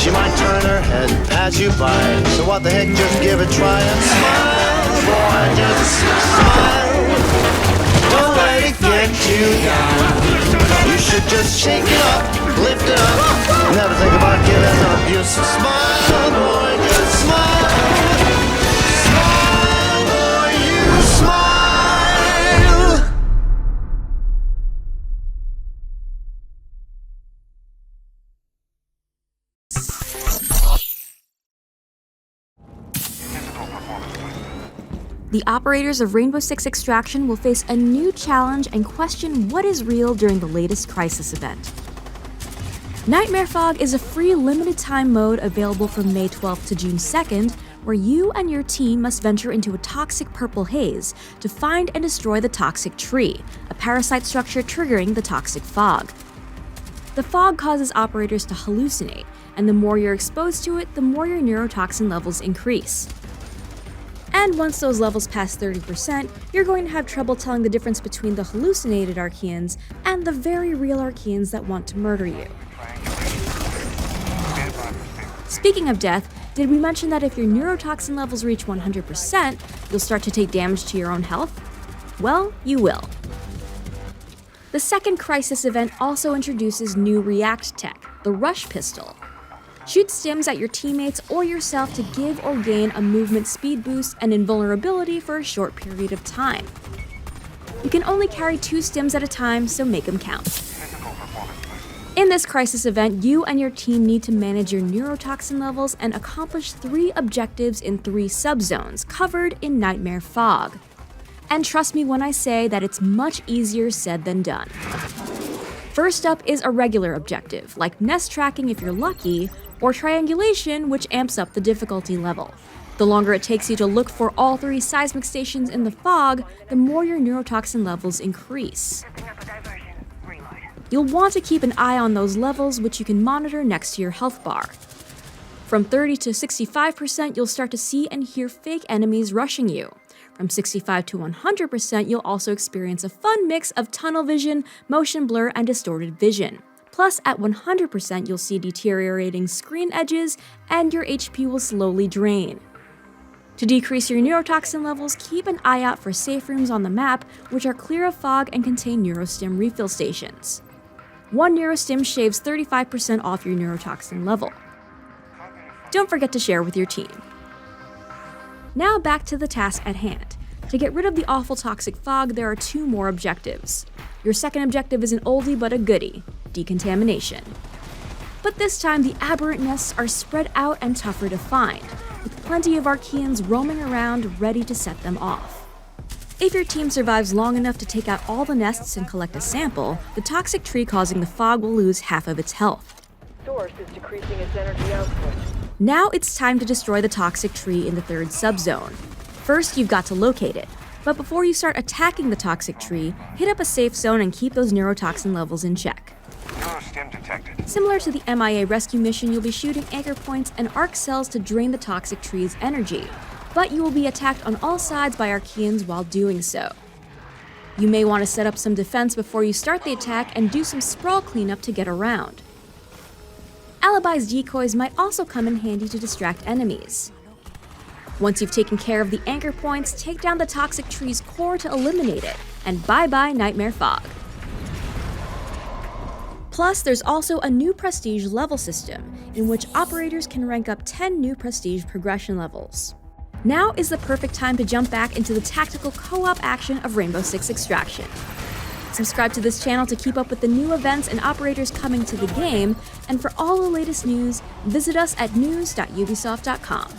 She might turn her head and pass you by. So what the heck, just give it a try and smile, boy, just smile. Don't let it get you down. You should just shake it up, lift it up. Never think about giving up. You so smile, boy, just smile. Smile, boy, you smile. The operators of Rainbow Six Extraction will face a new challenge and question what is real during the latest Crisis event. Nightmare Fog is a free limited-time mode available from May 12th to June 2nd, where you and your team must venture into a toxic purple haze to find and destroy the toxic tree, a parasite structure triggering the toxic fog. The fog causes operators to hallucinate, and the more you're exposed to it, the more your neurotoxin levels increase. And once those levels pass 30%, you're going to have trouble telling the difference between the hallucinated Archeans and the very real Archeans that want to murder you. Speaking of death, did we mention that if your neurotoxin levels reach 100%, you'll start to take damage to your own health? Well, you will. The second Crisis event also introduces new React tech, the Rush Pistol. Shoot stims at your teammates or yourself to give or gain a movement speed boost and invulnerability for a short period of time. You can only carry 2 stims at a time, so make them count. In this Crisis event, you and your team need to manage your neurotoxin levels and accomplish 3 objectives in 3 subzones covered in Nightmare Fog. And trust me when I say that it's much easier said than done. First up is a regular objective, like nest tracking if you're lucky, or triangulation, which amps up the difficulty level. The longer it takes you to look for all 3 seismic stations in the fog, the more your neurotoxin levels increase. You'll want to keep an eye on those levels, which you can monitor next to your health bar. From 30 to 65%, you'll start to see and hear fake enemies rushing you. From 65 to 100%, you'll also experience a fun mix of tunnel vision, motion blur, and distorted vision. Plus, at 100%, you'll see deteriorating screen edges, and your HP will slowly drain. To decrease your neurotoxin levels, keep an eye out for safe rooms on the map, which are clear of fog and contain neurostim refill stations. 1 neurostim shaves 35% off your neurotoxin level. Don't forget to share with your team. Now back to the task at hand. To get rid of the awful toxic fog, there are 2 more objectives. Your second objective is an oldie but a goodie, decontamination. But this time, the aberrant nests are spread out and tougher to find, with plenty of Archeans roaming around ready to set them off. If your team survives long enough to take out all the nests and collect a sample, the toxic tree causing the fog will lose half of its health. Source is decreasing its energy output. Now it's time to destroy the toxic tree in the 3rd subzone. First, you've got to locate it. But before you start attacking the toxic tree, hit up a safe zone and keep those neurotoxin levels in check. Neurostim detected. Similar to the MIA rescue mission, you'll be shooting anchor points and arc cells to drain the toxic tree's energy, but you will be attacked on all sides by Archeans while doing so. You may want to set up some defense before you start the attack and do some sprawl cleanup to get around. Alibi's decoys might also come in handy to distract enemies. Once you've taken care of the anchor points, take down the toxic tree's core to eliminate it, and bye-bye Nightmare Fog. Plus, there's also a new prestige level system, in which operators can rank up 10 new prestige progression levels. Now is the perfect time to jump back into the tactical co-op action of Rainbow Six Extraction. Subscribe to this channel to keep up with the new events and operators coming to the game, and for all the latest news, visit us at news.ubisoft.com.